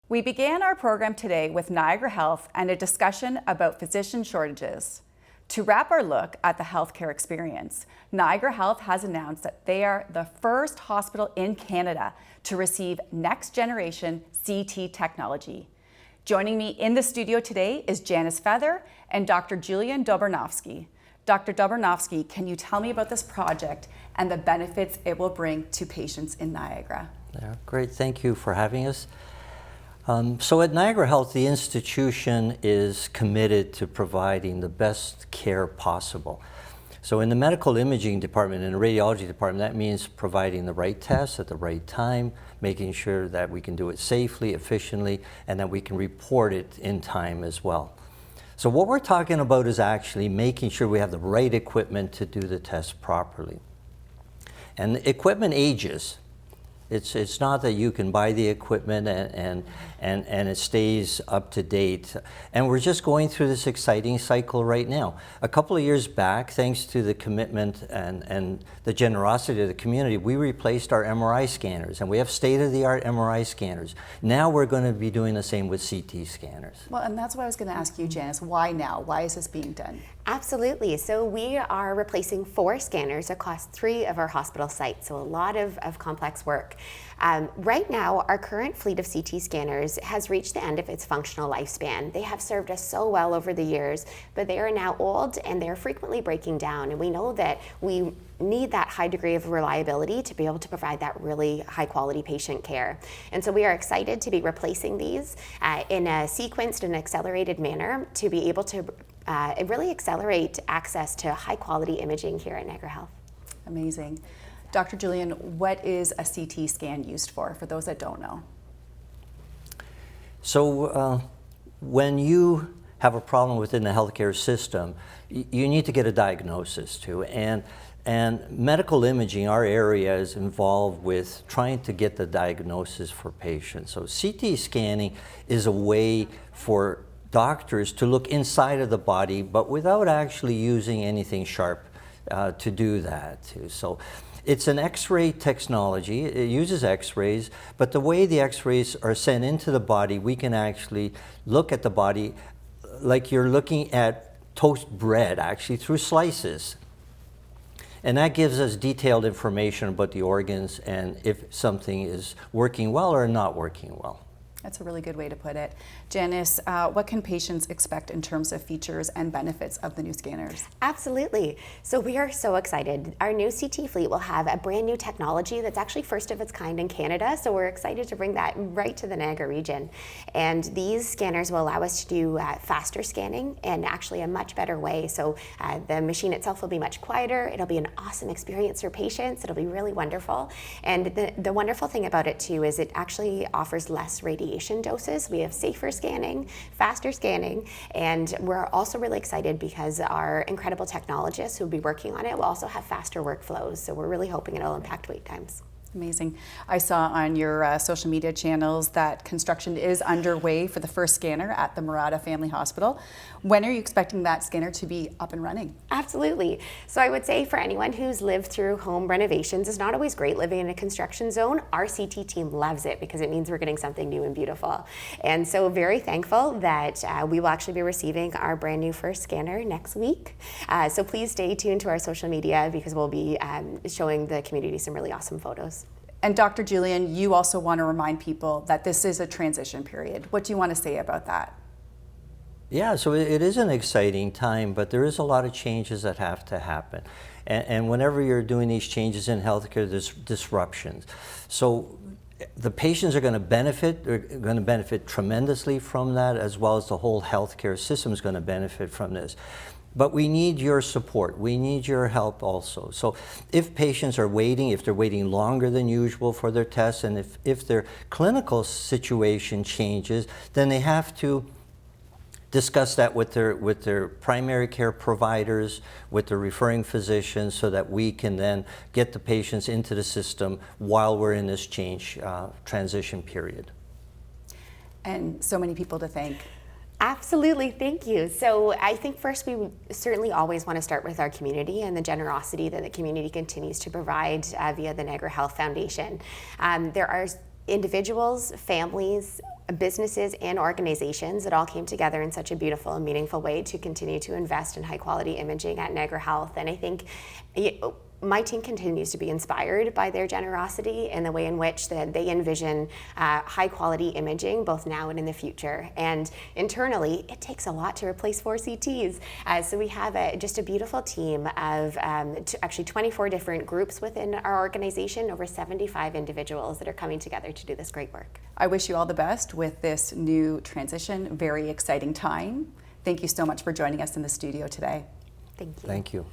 We began our program today with Niagara Health and a discussion about physician shortages. To wrap our look at the healthcare experience, Niagara Health has announced that they are the first hospital in Canada to receive next-generation CT technology. Joining me in the studio today is Janice Feather and Dr. Julian Dobronovsky. Dr. Dobronovsky, can you tell me about this project and the benefits it will bring to patients in Niagara? Yeah, great, thank you for having us. So at Niagara Health, the institution is committed to providing the best care possible. So in the medical imaging department, in the radiology department, that means providing the right tests at the right time, making sure that we can do it safely, efficiently, and that we can report it in time as well. So what we're talking about is actually making sure we have the right equipment to do the test properly. And the equipment ages. It's not that you can buy the equipment and it stays up to date. And we're just going through this exciting cycle right now. A couple of years back, thanks to the commitment and the generosity of the community, we replaced our MRI scanners, and we have state-of-the-art MRI scanners. Now we're going to be doing the same with CT scanners. Well, and that's what I was going to ask you, Janice. Why now? Why is this being done? Absolutely. So we are replacing 4 scanners across 3 of our hospital sites, so a lot of complex work. Right now, our current fleet of CT scanners has reached the end of its functional lifespan. They have served us so well over the years, but they are now old and they're frequently breaking down. And we know that we need that high degree of reliability to be able to provide that really high quality patient care. And so we are excited to be replacing these in a sequenced and accelerated manner to be able to really accelerate access to high quality imaging here at Niagara Health. Amazing. Dr. Julian, what is a CT scan used for those that don't know? So when you have a problem within the healthcare system, you need to get a diagnosis too. And medical imaging, our area, is involved with trying to get the diagnosis for patients. So CT scanning is a way for doctors to look inside of the body, but without actually using anything sharp to do that too. So it's an X-ray technology. It uses X-rays, but the way the X-rays are sent into the body, we can actually look at the body like you're looking at toast bread, actually, through slices. And that gives us detailed information about the organs and if something is working well or not working well. That's a really good way to put it. Janice, what can patients expect in terms of features and benefits of the new scanners? Absolutely. So we are so excited. Our new CT fleet will have a brand new technology that's actually first of its kind in Canada. So we're excited to bring that right to the Niagara region. And these scanners will allow us to do faster scanning and actually a much better way. So the machine itself will be much quieter. It'll be an awesome experience for patients. It'll be really wonderful. And the wonderful thing about it too is it actually offers less radiation doses. We have safer scanning, faster scanning, and we're also really excited because our incredible technologists who will be working on it will also have faster workflows. So we're really hoping it'll impact wait times. Amazing. I saw on your social media channels that construction is underway for the first scanner at the Murata Family Hospital. When are you expecting that scanner to be up and running? Absolutely. So I would say for anyone who's lived through home renovations, it's not always great living in a construction zone. Our CT team loves it because it means we're getting something new and beautiful. And so very thankful that we will actually be receiving our brand new first scanner next week. So please stay tuned to our social media because we'll be showing the community some really awesome photos. And Dr. Julian, you also want to remind people that this is a transition period. What do you want to say about that? Yeah, so it is an exciting time, but there is a lot of changes that have to happen. And whenever you're doing these changes in healthcare, there's disruptions. So the patients are going to benefit. They're going to benefit tremendously from that, as well as the whole healthcare system is going to benefit from this. But we need your support. We need your help also. So if patients are waiting, if they're waiting longer than usual for their tests, and if their clinical situation changes, then they have to discuss that with their primary care providers, with the referring physicians, so that we can then get the patients into the system while we're in this transition period. And so many people to thank. Absolutely, thank you. So I think first we would certainly always want to start with our community and the generosity that the community continues to provide via the Niagara Health Foundation. There are individuals, families, businesses, and organizations that all came together in such a beautiful and meaningful way to continue to invest in high quality imaging at Niagara Health. And I think my team continues to be inspired by their generosity and the way in which they envision high quality imaging both now and in the future. And internally, it takes a lot to replace 4 CTs. So we have just a beautiful team of actually 24 different groups within our organization, over 75 individuals that are coming together to do this great work. I wish you all the best with this new transition. Very exciting time. Thank you so much for joining us in the studio today. Thank you. Thank you.